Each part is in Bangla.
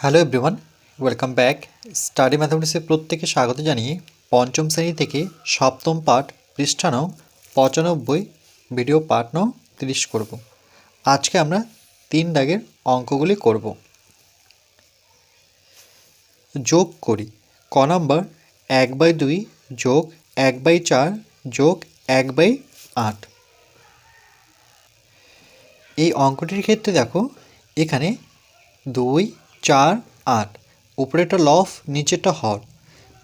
Hello everyone, welcome back. Study ম্যাথামেটিক্সে প্রত্যেকে স্বাগত জানিয়ে পঞ্চম শ্রেণী থেকে সপ্তম পাঠ পৃষ্ঠা নং 95 ভিডিও পাঠ নং 30 করব। আজকে আমরা 3 দাগের অঙ্কগুলি করব। যোগ করি। ক নাম্বার 1/2 যোগ 1/4 যোগ 1/8। এই অঙ্কটির ক্ষেত্রে দেখো এখানে 2, 4, 8, উপরেরটা লব নিচেরটা হর,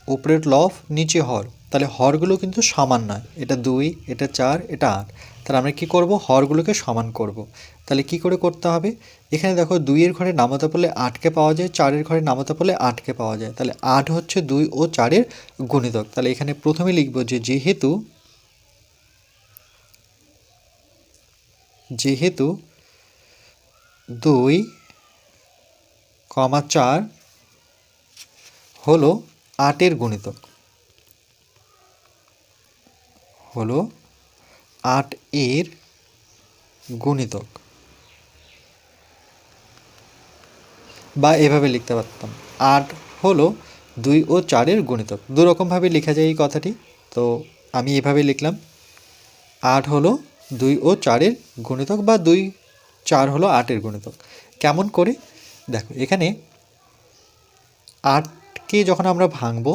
উপরের লব নিচে হর, তাহলে হরগুলো কিন্তু সমান নয়। এটা 2, এটা 4, এটা 8। তাহলে আমরা কি করব, হরগুলোকে সমান করব। তাহলে কি করে করতে হবে, এখানে দেখো 2 এর ঘরে নামতা পড়লে 8কে পাওয়া যায়, 4 এর ঘরে নামতা পড়লে 8কে পাওয়া যায়। তাহলে 8 হচ্ছে 2 ও 4 এর গুণিতক। তাহলে এখানে প্রথমে লিখব যে যেহেতু 2, 4 হলো 8 এর গুণিতক, হলো 8 এর গুণিতক, বা এভাবে লিখতে পারতাম 8 হলো 2 ও 4 এর গুণিতক। দুরকমভাবে লেখা যায় এই কথাটি, তো আমি এভাবে লিখলাম 8 হলো 2 ও 4 এর গুণিতক, বা 2, 4 হলো 8 এর গুণিতক। কেমন করে দেখো, এখানে 8কে যখন আমরা ভাঙবো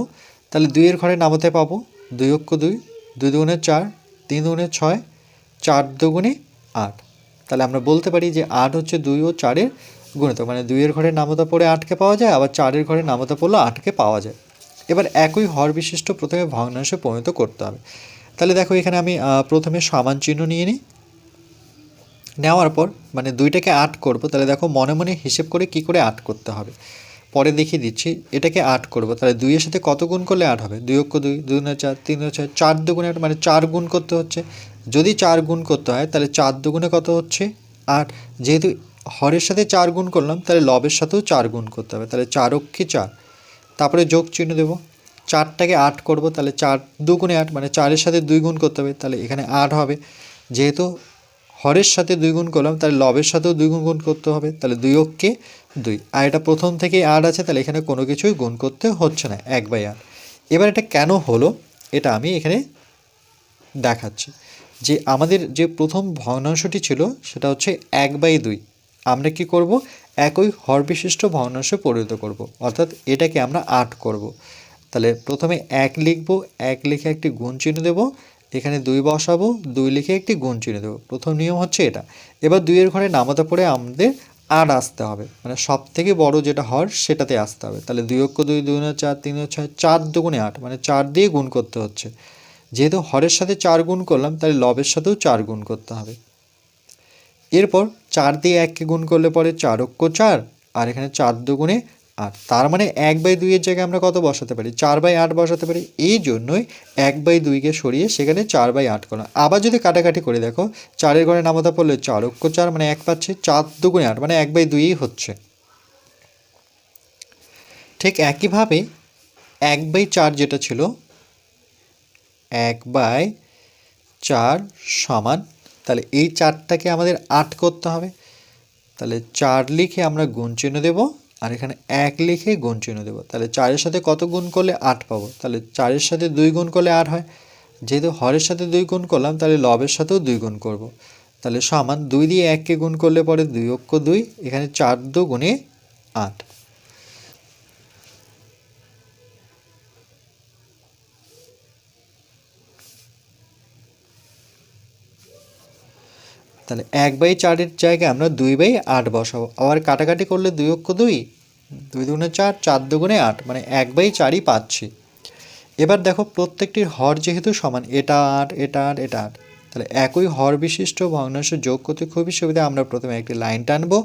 তাহলে 2 এর ঘরে নামতে পাবো 2 অক্ষ 2, 2 দুগুণে 4, 3 দুগুণে 6, 4 দুগুণে 8। তাহলে আমরা বলতে পারি যে 8 হচ্ছে 2 ও 4 এর গুণিতক, মানে 2 এর ঘরে নামতা পড়ে 8কে পাওয়া যায়, আবার 4 এর ঘরে নামতা পড়লে 8কে পাওয়া যায়। এবার একই হর বিশিষ্ট প্রথমে ভগ্নাংশে পরিণত করতে হবে। তাহলে দেখো এখানে আমি প্রথমে সমান চিহ্ন নিয়ে নিই। নেওয়ার পর মানে 2টাকে 8 করব, তাহলে দেখো মনে মনে হিসেব করে কি করে 8 করতে হবে পরে দেখিয়ে দিচ্ছি। এটাকে 8 করব, তাহলে 2 এর সাথে কত গুণ করলে 8 হবে, 2 অক্ষ 2, 2 দুগুণে 4, 3 দুগুণে 6, 4 দুগুণে 8, মানে 4 গুণ করতে হচ্ছে। যদি 4 গুণ করতে হয় তাহলে 4 দুগুণে কত হচ্ছে 8। যেহেতু হরের সাথে 4 গুণ করলাম তাহলে লবের সাথেও 4 গুণ করতে হবে, তাহলে 4 অক্ষে 4, তারপরে যোগ চিহ্ন দেবো। 4টাকে 8 করব, তাহলে 4 দুগুণে 8, মানে 4-এর সাথে 2 গুণ করতে হবে, তাহলে এখানে 8 হবে। যেহেতু হরের সাথে 2 গুণ করলাম তাহলে লবের সাথেও 2 গুণ করতে হবে, তাহলে 2 অক্ষে 2, আর এটা প্রথম থেকেই 8 আছে, তাহলে এখানে কোনো কিছুই গুণ করতে হচ্ছে না, 1/8। এবার এটা কেন হলো এটা আমি এখানে দেখাচ্ছি। যে আমাদের যে প্রথম ভগ্নাংশটি ছিল সেটা হচ্ছে 1/2, আমরা কি করব, একই হর বিশিষ্ট ভগ্নাংশে পরিণত করব, অর্থাৎ এটাকে আমরা 8 করব। তাহলে প্রথমে 1 লিখব, 1 লিখে একটি গুণ চিহ্ন দেবো, এখানে 2 বসাবো, 2 লিখে একটি গুণ চিহ্ন দেবো। প্রথম নিয়ম হচ্ছে এটা। এবার 2 এর ঘরে নামতা পড়ে আমাদের 8 আসতে হবে, মানে সব থেকে বড় যেটা হর সেটাতে আসতে হবে। তাহলে 2 অক্ষ 2, 2 দুগুণে 4, 3 দুগুণে 6, 4 দুগুণে 8, মানে 4 দিয়ে গুণ করতে হচ্ছে। যেহেতু হরের সাথে 4 গুণ করলাম তাহলে লবের সাথেও 4 গুণ করতে হবে। এরপর 4 দিয়ে 1কে গুণ করলে পরে 4 অক্ষ 4, আর এখানে 4 দুগুণে 8, তার মানে 1/2 এর জায়গায় আমরা কত বসাতে পারি, 4/8 বসাতে পারি। এই জন্যই 1/2কে সরিয়ে সেখানে 4/8 করলাম। আবার যদি কাটাকাটি করে দেখো, 4-এর ঘরে নামতা পড়লে 4 অক্ষ 4, মানে 1 পাচ্ছে, 4 দুগুণে 8, মানে 1/2ই হচ্ছে। ঠিক একইভাবে 1/4 যেটা ছিল, 1/4 সমান, তাহলে এই 4টাকে আমাদের 8 করতে হবে। তাহলে 4 লিখে আমরা গুণ চিহ্ন দেবো, আর এখানে 1 লিখে গুণ চিহ্ন দেবো। তাহলে 4-এর সাথে কত গুণ করলে 8 পাবো, তাহলে 4-এর সাথে 2 গুণ করলে 8 হয়। যেহেতু হরের সাথে 2 গুণ করলাম তাহলে লবের সাথেও 2 গুণ করব। তাহলে সমান 2 দিয়ে 1কে গুণ করলে পরে 2 অক্ষ 2, এখানে 4 দুগুণে 8। তাহলে 1/4-এর জায়গায় আমরা 2/8 বসাবো। আবার কাটাকাটি করলে 2 অক্ষ 2, 2 দুগুণে 4, 4 দুগুণে 8, মানে 1/4ই পাচ্ছি। এবার দেখো প্রত্যেকটির হর যেহেতু সমান, এটা 8, এটা 8, এটা 8, তাহলে একই হর বিশিষ্ট ভগ্নাংশ যোগ করতে খুবই সুবিধা। আমরা প্রথমে একটি লাইন টানবো,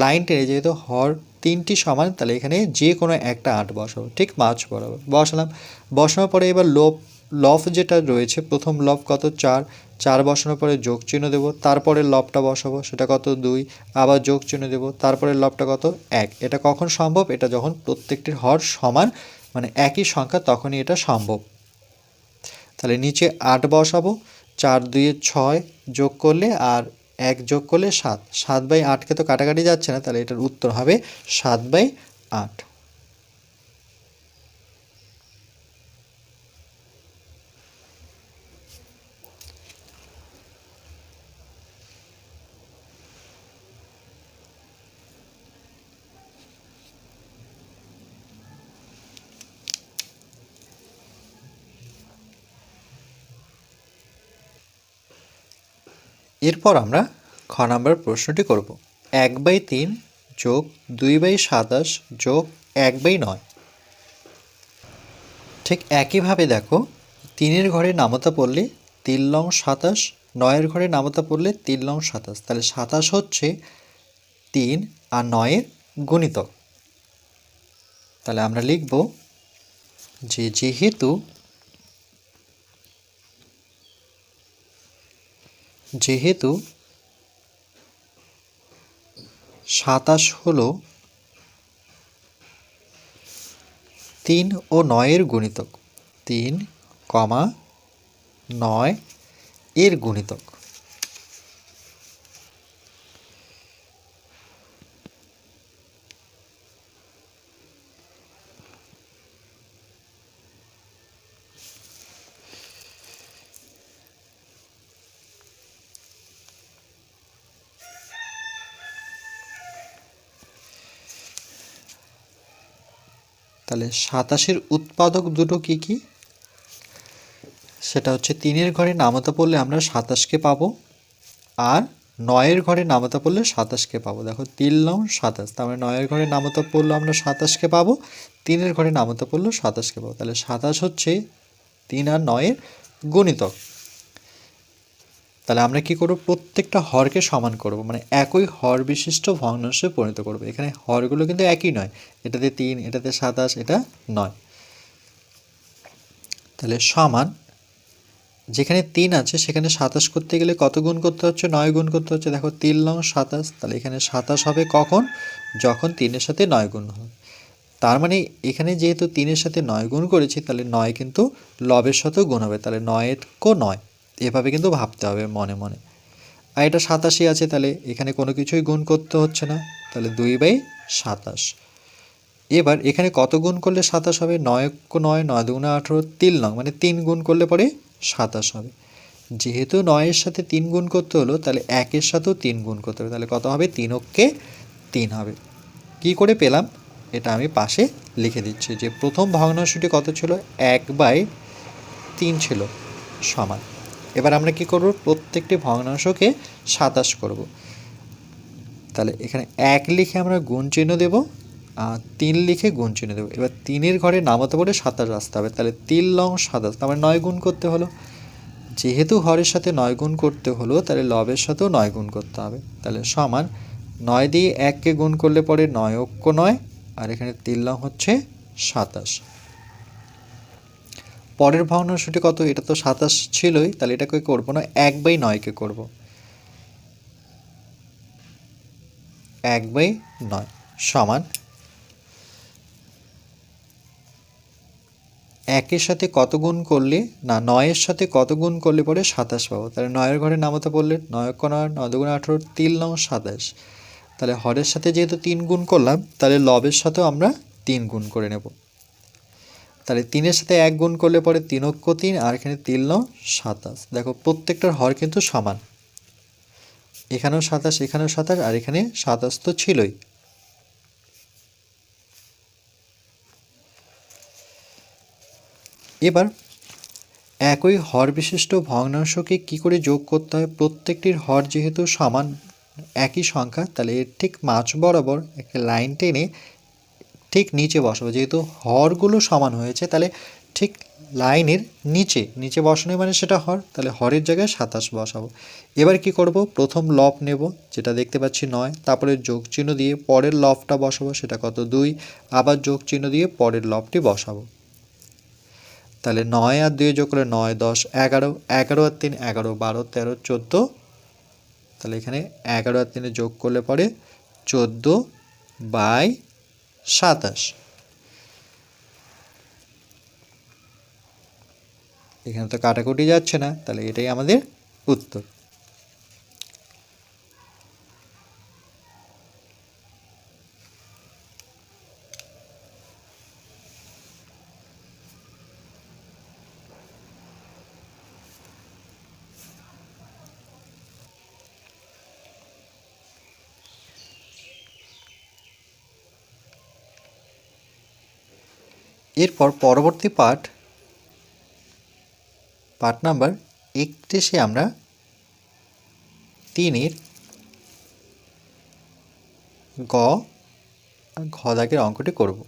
লাইন টেনে যেহেতু হর 3টি সমান তাহলে এখানে যে কোনো একটা 8 বসাবো, ঠিক মাঝ বরাবর বসালাম। বসানোর পরে এবার লব যেটা রয়েছে, প্রথম লব কত 4, 4 বসানোর পরে যোগ চিহ্ন দেবো, তারপরে লবটা বসাবো, সেটা কত 2, আবার যোগ চিহ্ন দেবো, তারপরে লবটা কত 1। এটা কখন সম্ভব, এটা যখন প্রত্যেকটির হর সমান, মানে একই সংখ্যা, তখনই এটা সম্ভব। তাহলে নিচে 8 বসাবো, 4 2 6 যোগ করলে আর 1 যোগ করলে 7, 7/8কে তো কাটাকাটি যাচ্ছে না, তাহলে এটার উত্তর হবে 7/8। 8। এরপর আমরা খ নম্বর প্রশ্নটি করব। 1/3 যোগ 2/27 যোগ 1/9। ঠিক একইভাবে দেখো, 3-এর ঘরে নামতা পড়লে 3 লং 27, 9-এর ঘরে নামতা পড়লে 3 লং 27। তাহলে 27 হচ্ছে 3 আর 9-এর গুণিতক। তাহলে আমরা লিখব যে যেহেতু 27 হলো 3 ও 9-এর গুণিতক, 3, 9 এর গুণিতক, তাহলে 27-এর উৎপাদক দুটো কি কি? সেটা হচ্ছে 3-এর ঘরে নামতা পড়লে আমরা 27কে পাবো, আর 9-এর ঘরে নামতা পড়লে 27কে পাবো। দেখো 3 লং 27, তার মানে 9-এর ঘরে নামতা পড়লে আমরা 27কে পাবো, 3-এর ঘরে নামতা পড়লেও 27কে পাবো। তাহলে 27 হচ্ছে 3 আর 9-এর গুণিতক। তাহলে আমরা কি করব? প্রত্যেকটা হরকে সমান করব, মানে একই হর বিশিষ্ট ভগ্নাংশে পরিণত করব। এখানে হরগুলো কিন্তু একই নয়, এটাতে 3, এটাতে 27, এটা 9। তাহলে সমান, যেখানে 3 আছে সেখানে 27 করতে গেলে কত গুণ করতে হচ্ছে? 9 গুণ করতে হচ্ছে। দেখো 3 লং 27, তাহলে এখানে 27 হবে কখন? যখন 3-এর সাথে 9 গুণ হবে। তার মানে এখানে যেহেতু 3-এর সাথে 9 গুণ করেছি, তাহলে 9 কিন্তু লবের সাথেও গুণ হবে, তাহলে 9 এভাবে কিন্তু ভাবতে হবে মনে মনে। আর এটা 87 আছে, তাহলে এখানে কোনো কিছুই গুণ করতে হচ্ছে না, তাহলে 2/27। এবার এখানে কত গুণ করলে 27 হবে? 9 9, 9 2 18, 3 লং, মানে 3 গুণ করলে পরে 27 হবে। যেহেতু 9-এর সাথে 3 গুণ করতে হলো, তাহলে 1-এর সাথেও 3 গুণ করতে হবে, তাহলে কত হবে? 3 হবে। কি করে পেলাম? এটা আমি পাশে লিখে দিচ্ছি যে প্রথম ভগ্নাংশটি কত ছিল? 1/3 ছিল, সমান। এবার আমরা কি করব? প্রত্যেকটি ভগ্নাংশকে 27 করব। তাহলে এখানে 1 লিখে আমরা গুণ চিহ্ন দেব, আর 3 লিখে গুণ চিহ্ন দেবো। এবার 3-এর ঘরে নামাতে পড়ে 27 আসতে হবে, তাহলে 3 লং 27, তার মানে 9 গুণ করতে হলো। যেহেতু হরের সাথে 9 গুণ করতে হলো, তাহলে লবের সাথেও 9 গুণ করতে হবে। তাহলে সমান 9 দিয়ে 1কে গুণ করলে পরে 9 অক্ষ 9, আর এখানে 3 লং হচ্ছে 27। পরের ভগ্নাংশটি কত? এটা তো 27 ছিলই, তাহলে এটাকে করবো না, 1/9কে করব। 1/9 সমান 1-এর সাথে কত গুণ করলে, না 9-এর সাথে কত গুণ করলে পরে 27 পাবো? তাহলে 9-এর ঘরে নামাতে পড়লে 9 9, 9 2 18, 3 লং 27। তাহলে হরের সাথে যেহেতু 3 গুণ করলাম, তাহলে লবের সাথেও আমরা 3 গুণ করে নেব। তাহলে 3-এর সাথে 1 গুণ করলে পরে 3 অক্ষ 3, আর এখানে 3 লং 27। দেখো প্রত্যেকটার হর কিন্তু সমান, এখানেও 27, এখানেও 27, আর এখানে 27 তো ছিলই। এবার একই হর বিশিষ্ট ভগ্নাংশকে কি করে যোগ করতে হয়? প্রত্যেকটির হর যেহেতু সমান, একই সংখ্যা, তাহলে এর ঠিক মাঝ বরাবর একটা লাইন টেনে ঠিক নিচে বসাবো। যেহেতু হরগুলো সমান হয়েছে, তাহলে ঠিক লাইনের নিচে বসানো মানে সেটা হর, তাহলে হরের জায়গায় 27 বসাবো। এবার কি করব? প্রথম লব নেব, যেটা দেখতে পাচ্ছি 9, তারপরে যোগ চিহ্ন দিয়ে পরের লবটা বসাবো, সেটা কত? 2, আবার যোগ চিহ্ন দিয়ে পরের লবটি বসাবো। তাহলে 9 আর 2 যোগ করলে 9 10 11, 11 আর 3 11, 12 13 14, তাহলে এখানে 11 আর 3 যোগ করলে পরে 14/27। এখানে তো কাটাকুটি যাচ্ছে না, তাহলে এটাই আমাদের উত্তর। এরপর পরবর্তী পার্ট নাম্বার 31-এ আমরা 3-এর গ আর ঘ দাগের অঙ্কটি করব।